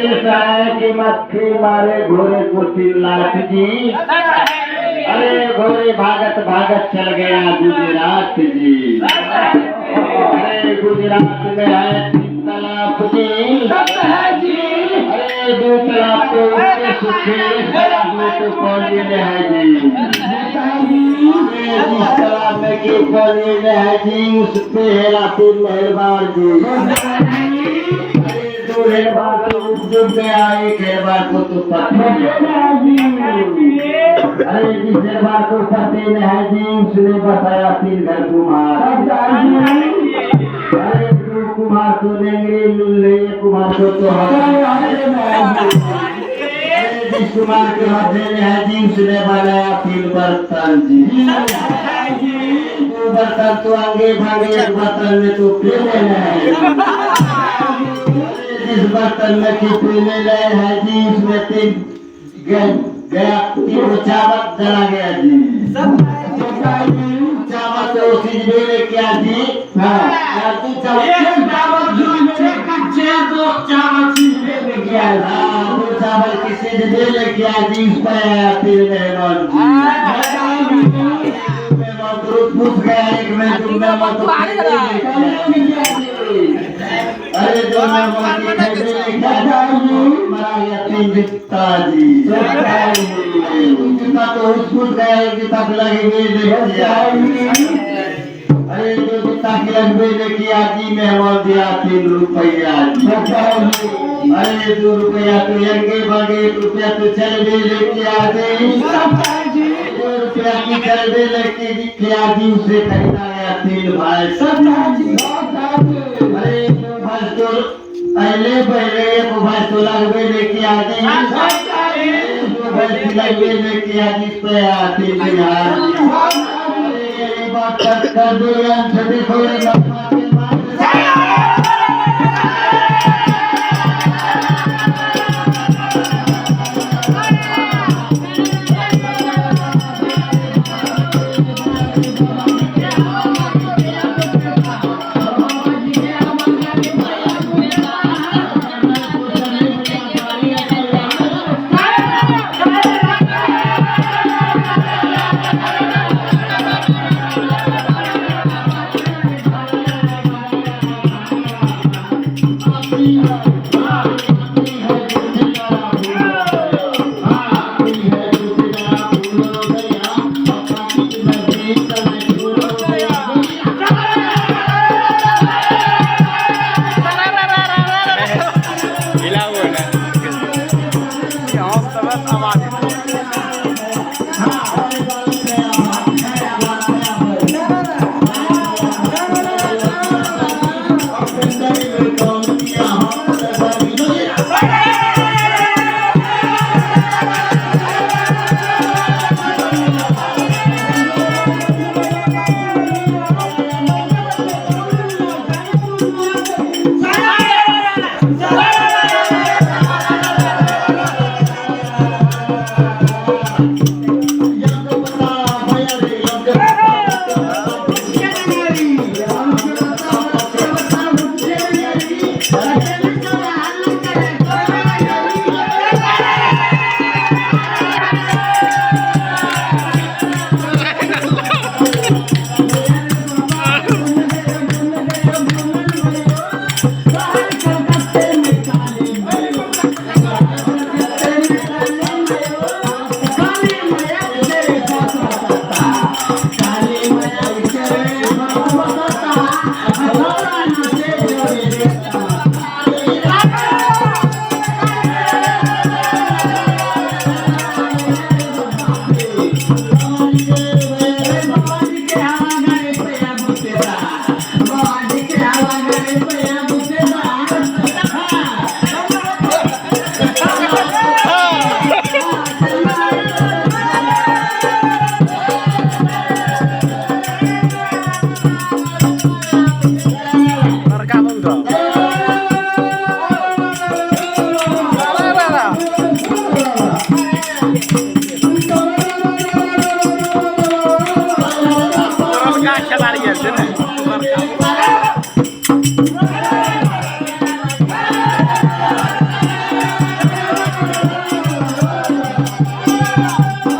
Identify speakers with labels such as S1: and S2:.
S1: की मक्खी मारे घोड़े को 3 लाख जी। अरे घोड़े भागत भागत चल गया गुजरात जी। अरे गुजरात में है 3 तालाब जी। अरे 2 तालाब तो उसके सूखे, 2 तो पानी में है जी। जिस तालाब में की पानी में है जी उस पे हेला 3 मेहरबान जी। बार तो डूब गया, एक बार को तो पत्थर। अरे जिस बार को पति में है जी उसने बताया 3 घर कुमार। अरे 2 कुमार को लेंगे लुल्ले, कुमार को तो जिस कुमार के मध्य में है जी उसने बनाया 3 बर्तन जी। 2 बर्तन तो आगे भागे, 1 बर्तन में तो पीने है। इस बर्तन में पीने गए है जी उसमें 3 गया 3 चावल चला गया जी। चावल तो उसी मेरे क्या जी। चावल किसी ने दे ले क्या जी उस पर आया 3 मेहमान जी। पूछ गया एक में तुमने मत अरे जो मारा 3 जूता जी। जूता तो छूट गया, जूता लगे अरे जो जूता की लगभग किया जी मेहमान दिया 3 रुपया जी। अरे 2 रुपया तो यंगे भागे, 1 रुपया तो चल दे लेके आ गए, 2 रुपया की चल दे लेके आ जी उसे खरीदा गया 3 भाई अरे पहले एक भैंस तो लगवे लेके आ गई, 2 भैंस लगवे लेके आ जिस पे आती बिहार। ये बात कर दो यार छोटे थोड़े
S2: Kaçalar geldi.
S1: है